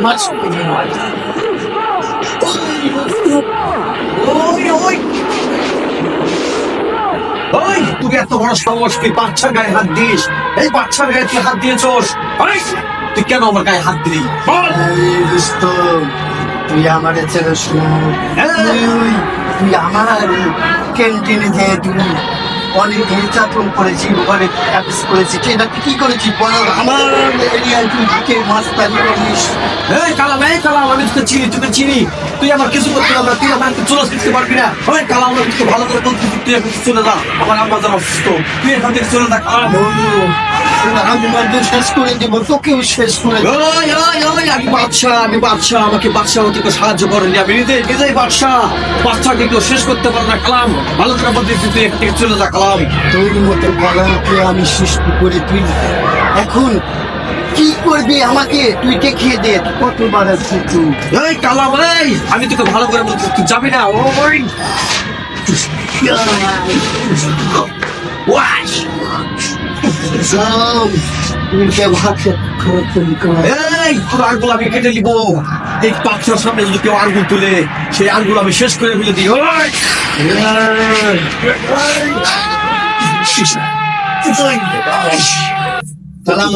much bigger. ওই তুই এত বড় সাহস, তুই বাচ্চার গায়ে হাত দিস? এই বাচ্চার গায়ে তুই হাত দিয়েছোস? তুই কেন আমার গায়ে হাত দিলি? বল। এই দোস্ত, তুই আমার ছেলে শোন। তুই আমার ক্যান্টিনে যে তুই অনেক নির্যাতন করেছিস, অনেক অ্যাবিউজ করেছিস, এটা তুই কি করেছিস বল? আমার এরিয়ায় তুই ঢুকে মাস্তানি করিস। এই কালাম, আমি তোকে চিনি, চিনি। তুই আমার কিছু করতে পারবি না, তুই আমাকে চলে আসতে পারবি না। ওই কালাম, আমি তোকে ভালো করে বলছি, তুই এখন চলে যা। আমার আম্মা যেন অসুস্থ, তুই এখান থেকে চলে যা কালাম। আমি মারধর শেষ করে দেবো, তোকেও শেষ করে দেবো। আমি বাদশাহ, আমাকে বাদশাহ হতে কেউ সাহায্য করেনি, আমি নিজেই বাদশাহকে কেউ শেষ করতে পারে না কালাম। ভালো করে বলতেছি, তুই এখান থেকে চলে যা কালাম। তোর মতো গলাকে আমি সৃষ্টি করে তুই এখন কি করবি আমাকে তুই দেখিয়ে দে, কতবার আছে তুই। এই কালাম, আমি তোকে ভালো করে বলছি, তুই যাবি না। এই তোর আঙ্গুল আমি কেটে নিবো। এই বাদশার সামনে যদি কেউ আঙ্গুল তুলে, সেই আঙ্গুল আমি শেষ করে ফেলে দিই। সালাম।